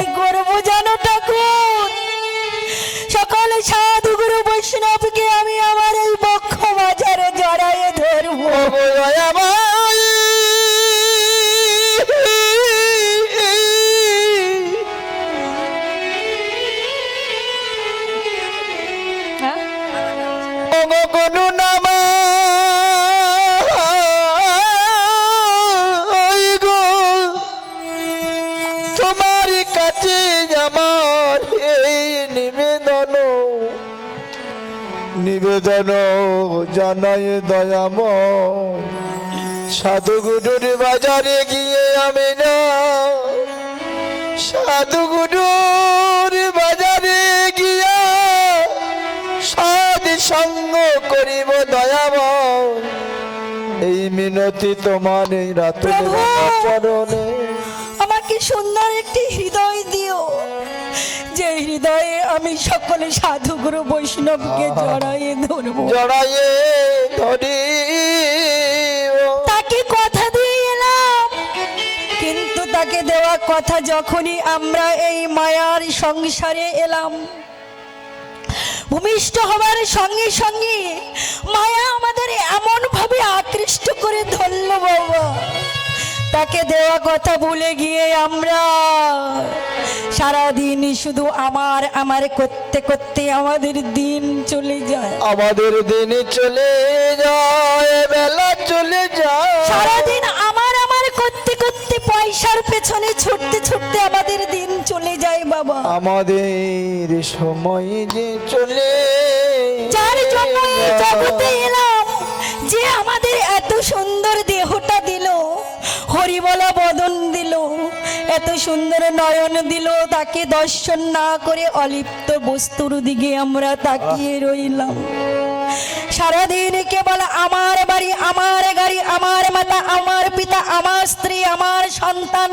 কি করবো জানো ঠাকুর? সকল সাধু গুরু বৈষ্ণবকে আমি আমার এই বক্ষ বাজারে জড়াইয়ে ধরবো। তোমার কাছে আমার এই নিবেদন জানাই দয়াময়। সাধুগুরুর বাজারে গিয়ে আমি না সাধুগুরুর বাজারে গিয়া সাধু সঙ্গ করিব দয়াময়। এই মিনতি তোমার এই রাতে চরণে। আমাকে সুন্দর একটি হৃদয় দিও, যে হৃদয়ে আমি সকলে সাধুগুরু বৈষ্ণবকে জড়াইয়ে ধরবো। জড়াইয়ে ধরি তাকে কথা দিয়ে এলাম, কিন্তু তাকে দেওয়া কথা যখনই আমরা এই মায়ার সংসারে এলাম, ভূমিষ্ঠ হবার সঙ্গে সঙ্গে মায়া আমাদের এমন ভাবে আকৃষ্ট করে ধরল বাবা, তাকে দেওয়া কথা ভুলে গিয়ে আমরা সারাদিন শুধু আমার আমার করতে করতে আমাদের দিন চলে যায়। আমাদের দিন চলে যায়, বেলা চলে যায়। সারাদিন আমার আমার করতে করতে পয়সার পেছনে ছুটতে ছুটতে আমাদের দিন চলে যায় বাবা। আমাদের সময় যে চলে যার জন্য এই জগতে এলাম, যে আমাদের এত সুন্দর দেহটা দিল, হরিবলা বদন দিল, এত সুন্দর নয়ন দিল, তাকে দর্শন না করে অলিপ্ত বস্তুর দিকে আমরা তাকিয়ে রইলাম। সারাদিন কেবল আমার বাড়ি, আমার গাড়ি, আমার মাতা, আমার পিতা, আমার স্ত্রী, আমার সন্তান,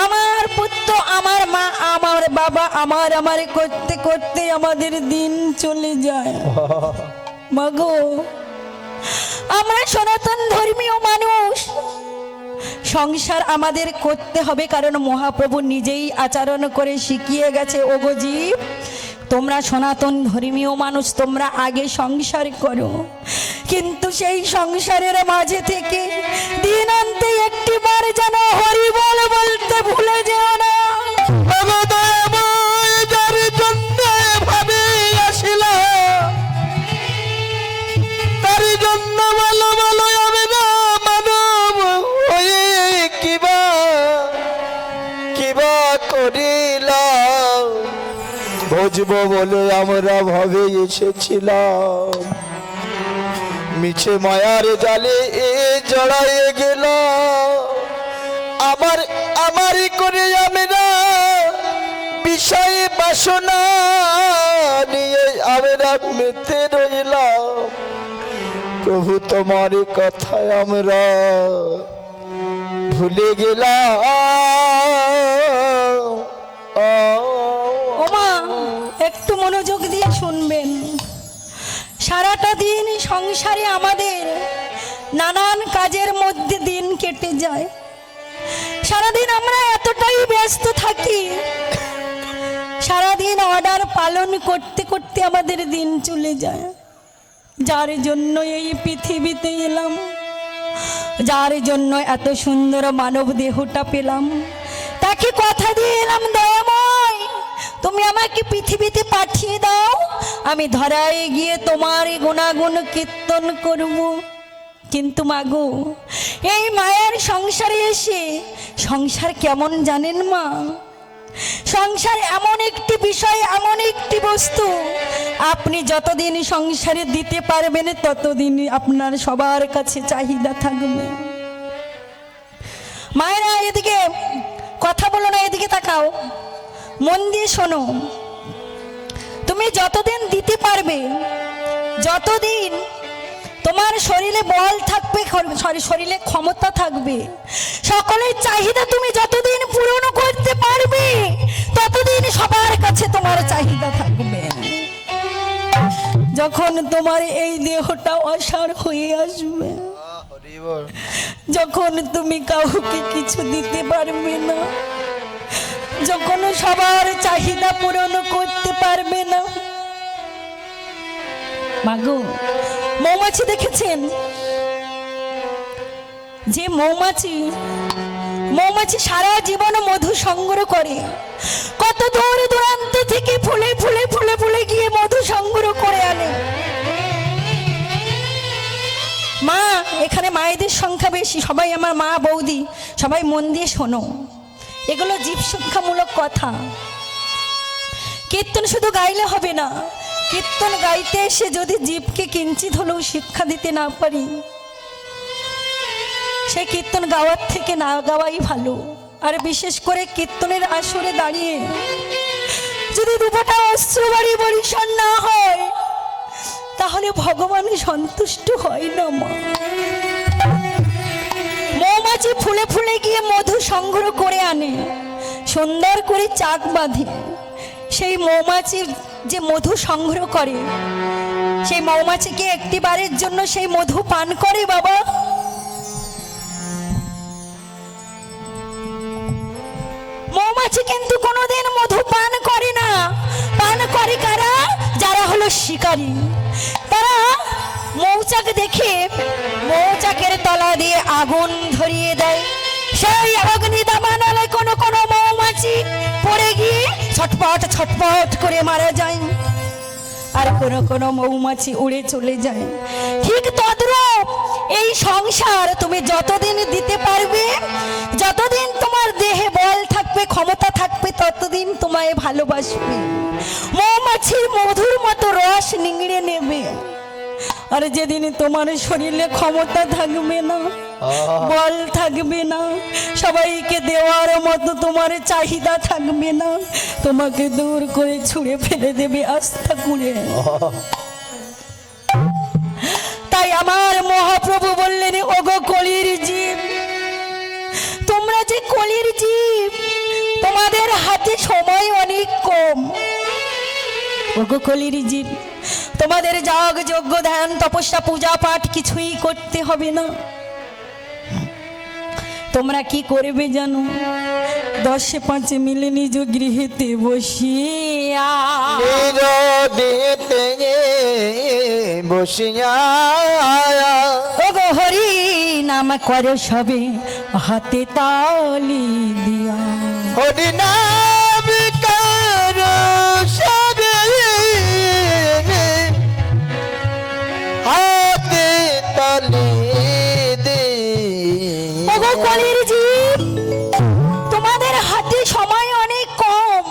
আমার পুত্র, আমার মা, আমার বাবা, আমার আমার করতে করতে আমাদের দিন চলে যায়। মাগো, আমরা সনাতন ধর্মীয় মানুষ, সংসার আমাদের করতে হবে, কারণ মহাপ্রভু নিজেই আচরণ করে শিখিয়ে গেছে। ওগো জীব, তোমরা সনাতন ধর্মীয় মানুষ, তোমরা আগে সংসার করো, কিন্তু সেই সংসারের মাঝে থেকে দিন আনতে একটিবার যেন হরিবল বলতে ভুলে যেও না। বুঝবো বলে আমরা ভাবে এসেছিলাম, মিছে মায়ার জালে এ জড়াইয়ে গেল। আমারই করে আমরা বিষয়ে বাসনা নিয়ে আমরা মেতে রইলাম। প্রভু তোমার কথায় আমরা ভুলে গেলাম। একটু মনোযোগ দিয়ে শুনবেন। সারাটা দিন সংসারে আমাদের নানান কাজের মধ্যে দিন কেটে যায়। সারাদিন আমরা এতটাই ব্যস্ত থাকি, সারাদিন অর্ডার পালন করতে করতে আমাদের দিন চলে যায়। যার জন্য এই পৃথিবীতে এলাম, যার জন্য এত সুন্দর মানব দেহটা পেলাম, তাকে কথা দিয়ে এলাম, দয়াময় তুমি আমাকে পৃথিবীতে পাঠিয়ে দাও, আমি ধরায় গিয়ে তোমার গুণাগুণ কীর্তন করব। কিন্তু মাগো, এই মায়ের সংসারে এসে সংসার কেমন জানেন মা? সংসার এমন একটি বিষয়, এমন একটি বস্তু, আপনি যতদিন সংসারে দিতে পারবেন ততদিন আপনার সবার কাছে চাহিদা থাকবে। মায়েরা এদিকে কথা বলো না, এদিকে তাকাও, মন দিয়ে শোনো। তুমি যতদিন দিতে পারবে, যতদিন তোমার শরীরে বল থাকবে, শরীরে ক্ষমতা থাকবে, সকলের চাহিদা তুমি যতদিন পূরণ করতে পারবে ততদিন সবার কাছে তোমার চাহিদা থাকবে। যখন তোমার এই দেহটা অসাড় হয়ে আসবে, যখন তুমি কাউকে কিছু দিতে পারবে না, যখন সবার চাহিদা পূরণ করতে পারবে না। মাগো, মৌমাছি দেখেছেন? যে মৌমাছি সারা জীবন মধু সংগ্রহ করে, কত দূর দূরান্ত থেকে ফুলে ফুলে ফুলে ফুলে গিয়ে মধু সংগ্রহ করে আনে। মা, এখানে মায়েদের সংখ্যা বেশি, সবাই আমার মা বৌদি, সবাই মন দিয়ে শোনো, এগুলো জীব শিক্ষামূলক কথা। কীর্তন শুধু গাইলে হবে না, কীর্তন গাইতে এসে যদি জীবকে কিঞ্চিত হলেও শিক্ষা দিতে না পারি, সেই কীর্তন গাওয়ার থেকে না গাওয়াই ভালো। আর বিশেষ করে কীর্তনের আসরে দাঁড়িয়ে যদি দুপোটা অস্ত্র বাড়ি বরিশন না হয়, তাহলে ভগবান সন্তুষ্ট হয় না। মা, মৌমাছি ফুলে ফুলে গিয়ে মধু সংগ্রহ করে আনে, সুন্দর করে চাক বাঁধে। সেই মৌমাছি যে মধু সংগ্রহ করে, সেই মৌমাছিকে একটিবারের জন্য সেই মধু পান করে বাবা? মৌমাছি কিন্তু কোনোদিন মধু পান করে না। পান করে কারা? যারা হলো শিকারী। তারা মৌচাক দেখে মৌচাকের তলা দিয়ে আগুন ধরিয়ে দেয়। সেই অগ্নি দাবানলে কোনো কোনো মৌমাছি পড়ে গিয়ে ছটপট ছটপট করে মারা যায়, আর কোনো কোনো মৌমাছি উড়ে চলে যায়। ঠিক তদ্রূপ এই সংসার তুমি যতদিন দিতে পারবে, যতদিন তোমার দেহে বল থাকবে, ক্ষমতা থাকবে, ততদিন তোমায় ভালোবাসবে, মৌমাছির মধুর মতো রস নিংড়ে নেবে। আর যেদিন তোমার শরীরে ক্ষমতা থাকবে না, বল থাকবে না, সবাইকে দেওয়ার মতো তোমার চাহিদা থাকবে না, তোমাকে দূর করে ছুঁড়ে ফেলে দেবে আস্থা করে। তাই আমার মহাপ্রভু বললেন, ওগো কলির জীব, তোমরা যে কলির জীব, তোমাদের হাতে সময় অনেক কম। ওগো কলির জীব, তোমাদের যাগ যজ্ঞ ধ্যান তপস্যা পূজা পাঠ কিছুই করতে হবে না। তোমরা কি করবে জানো? 10-5 মিলে নিজ গৃহেতে বসিয়া, ওগো হরি নাম করো সবে হাতে তালি দিয়া, হরি নাম করো সবে হাতে তালি দিয়া। ওগো কলির জীব, তোমাদের হাতে সময় অনেক কম,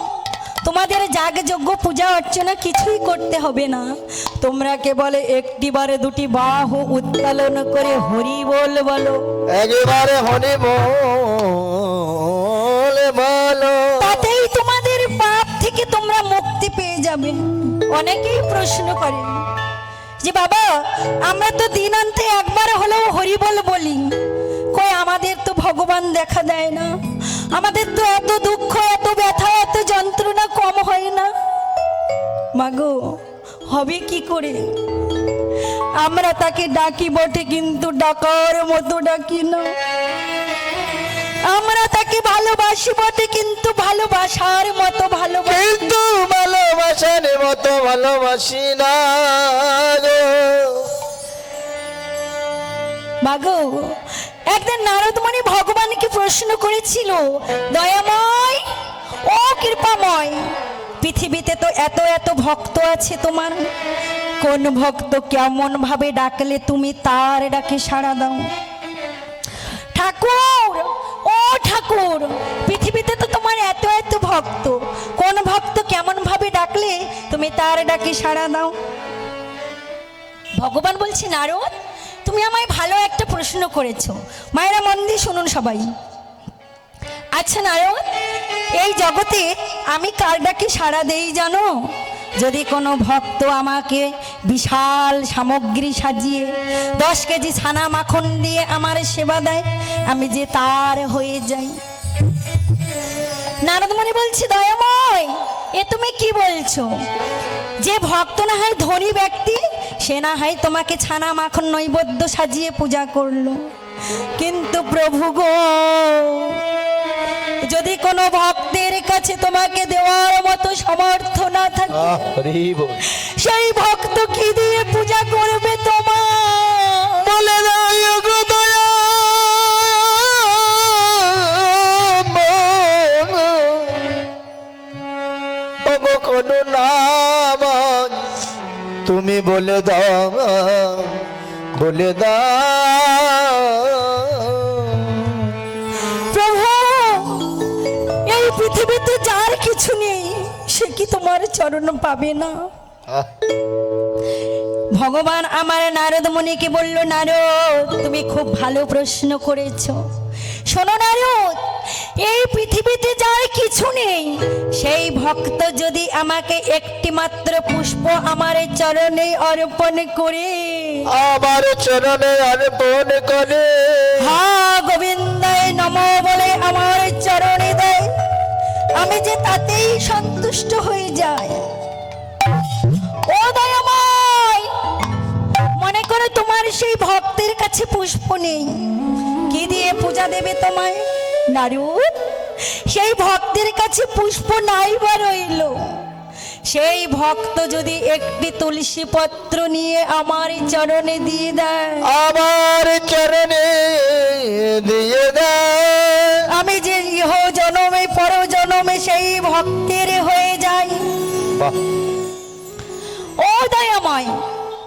তোমাদের যাগ যজ্ঞ পূজা অর্চনা কিছুই করতে হবে না। তোমরা কেবল একটিবারে দুটি বাহু উত্তোলন করে হরি বল বলো, একেবারে হরি বল বলো, তাতেই তোমাদের পাপ থেকে তোমরা মুক্তি পেয়ে যাবে। অনেকেই প্রশ্ন করে যে বাবা, আমরা তো দিনান্তে একবার হলেও হরি বল বলি, কই আমাদের তো ভগবান দেখা দেয় না, আমাদের তো এত দুঃখ, এত ব্যথা, এত যন্ত্রণা কম হয় না। মাগো, হবে কি করে? আমরা তাকে ডাকি বটে, কিন্তু ডাকার মতো ডাকি না। আমরা তাকে ভালোবাসি বটে, কিন্তু ভালোবাসার মতো ভালোবাসি, কিন্তু ভালোবাসার মতো ভালোবাসি না গো। মাগো, একদিন নারদমণি ভগবানকে প্রশ্ন করেছিল, দয়াময় ও কৃপাময়, পৃথিবীতে তো এত এত ভক্ত আছে তোমার, কোন ভক্ত কেমন ভাবে ডাকলে তুমি তার ডাকে সাড়া দাও? ঠাকুর, ও ঠাকুর, পৃথিবীতে তো তোমার এত এত ভক্ত, কোন ভক্ত কেমন ভাবে ডাকলে তুমি তার ডাকে সাড়া দাও? ভগবান বলছে, নারদ, তুমি আমায় ভালো একটা প্রশ্ন করেছো। মায়েরা মন দিয়ে শুনুন সবাই। আচ্ছা নারদ, এই জগতে আমি কার ডাকে সাড়া দেই জানো? যদি কোনো ভক্ত আমাকে বিশাল সামগ্রী সাজিয়ে 10 কেজি ছানা মাখন দিয়ে আমার সেবা দেয়, আমি যে তার হয়ে যাই। নারদমণি বলছে, দয়াময়, এ তুমি কি বলছো? যে ভক্ত না হয় ধনী ব্যক্তি, সে না হয় তোমাকে ছানা মাখন নৈবেদ্য সাজিয়ে পূজা করলো, কিন্তু প্রভু গো, যদি কোনো ভক্তের কাছে কাছে তোমাকে দেওয়ার মতো সামর্থ্য না থাকে, হরি বল। সেই ভক্ত কি দিয়ে পূজা করবে তোমার? বলে দাও গো দয়া কোনো নাম তুমি বলে দাও, বলে দাও। প্রভু, এই পৃথিবীতে যার কিছু নেই সে কি তোমার চরণ পাবে না? ভগবান আমার নারদ মুনিকে বলল, নারদ তুমি খুব ভালো প্রশ্ন করেছো। শোনো নারদ, এই পৃথিবীতে যার কিছু নেই সেই ভক্ত যদি আমাকে একটি মাত্র পুষ্প আমার চরণে অর্পণ করে, আমার চরণে অর্পণ করে, হ্যাঁ গোবিন্দায় নমঃ বলে আমার চরণে দেয়, আমি যে তাতেই সন্তুষ্ট হয়ে যাই। ও দয়াময়, মনে করো তোমার সেই ভক্তের কাছে পুষ্প নেই, কি দিয়ে পূজা দেবে তোমায়? নারদ, সেই ভক্তের কাছে পুষ্প নাই বা রইল, সেই ভক্ত যদি একটি তুলসী পত্র নিয়ে আমার চরণে দিয়ে দেয়, আমার চরণে দিয়ে দেয়, আমি যে ইহ জনমে পর জনমে সেই ভক্তের হয়ে যাই। ও দয়াময়,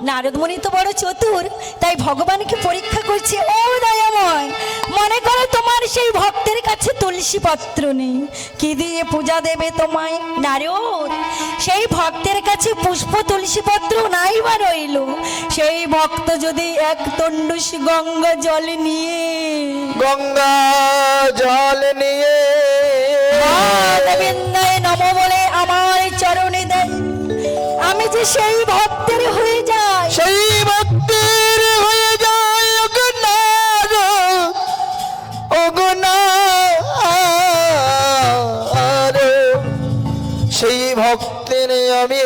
নারদ মুনি তো বড় চতুর, তাই ভগবানকে পরীক্ষা করছে। ও দয়াময়, মনে করো তোমার সেই ভক্তের কাছে তুলসী পত্র নেই, কি দিয়ে পূজা দেবে তোমায়? নারদ, সেই ভক্তের কাছে পুষ্প তুলসী পত্র নাই বা রইল, সেই ভক্ত যদি এক তন্ডুষ গঙ্গা জল নিয়ে, গঙ্গা জল নিয়ে গোবিন্দায় নমঃ বলে আমার চরণে দেয়, আমি যে সেই ভক্তের হয়ে যাই। সেই ভক্তের হয়ে যায় সেই ভক্তের আমি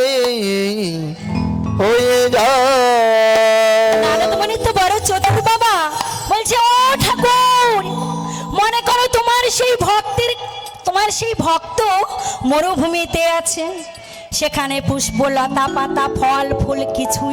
হয়ে যাই। নারদমণি তো বড় চতুর বাবা, বলছে ও ঠাকুর, মনে করো তোমার সেই ভক্ত মরুভূমিতে আছে, সেখানে পুষ্প লতা পাতা ফল ফুল কিছুই